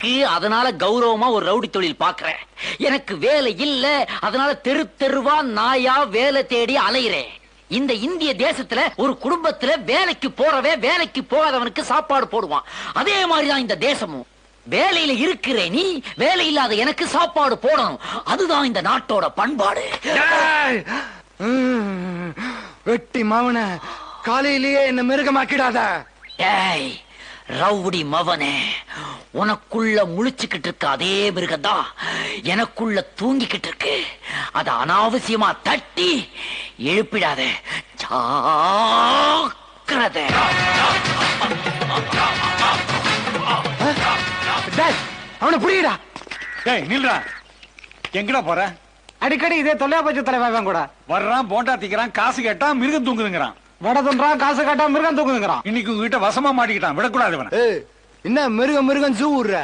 இருக்கு, அதனால கௌரவமா ஒரு ரவுடி தொழில் பாக்குறேன். எனக்கு வேலை இல்ல, அதனால தெரு தெருவா நாயா வேலை தேடி அலையிறேன். இந்த இந்திய தேசத்துல ஒரு குடும்பத்துல வேலைக்கு போறவன் வேலைக்கு போகாதவனுக்கு சாப்பாடு போடுவான். அதே மாதிரிதான் இந்த தேசமும். வேலையில இருக்கிற நீ வேலை இல்லாத எனக்கு சாப்பாடு போடணும். அதுதான் இந்த நாட்டோட பண்பாடு. வெட்டி மவன, காலையிலேயே என்ன மிருகமாக்கிடாத. டேய் ரவுடி மவனே, உனக்குள்ள முழிச்சுக்கிட்டு இருக்க அதே மிருகம்தான் எனக்குள்ள தூங்கிக்கிட்டு இருக்கு. அத அனாவசியமா தட்டி எழுப்பிடாத. ஜாக்கிரதை. அவனை புரியுடா. டேய் நில்றா, எங்கடா போற? அடிக்கடி இதே தொல்லையா போச்சு தலைவன் கூட. வர்றான், போண்டா திக்கிறான், காசு கேட்டா மிருகம் தூங்குதுங்கிறான். வட துன்றான், காசு காட்டா மிருகம் தூக்குதுங்கிறான். இன்னைக்கு உங்ககிட்ட வசமா மாட்டிக்கிட்டான், விடக்கூடாது இவனை. என்ன மிருகம் மிருகம் ஜூ விடுற?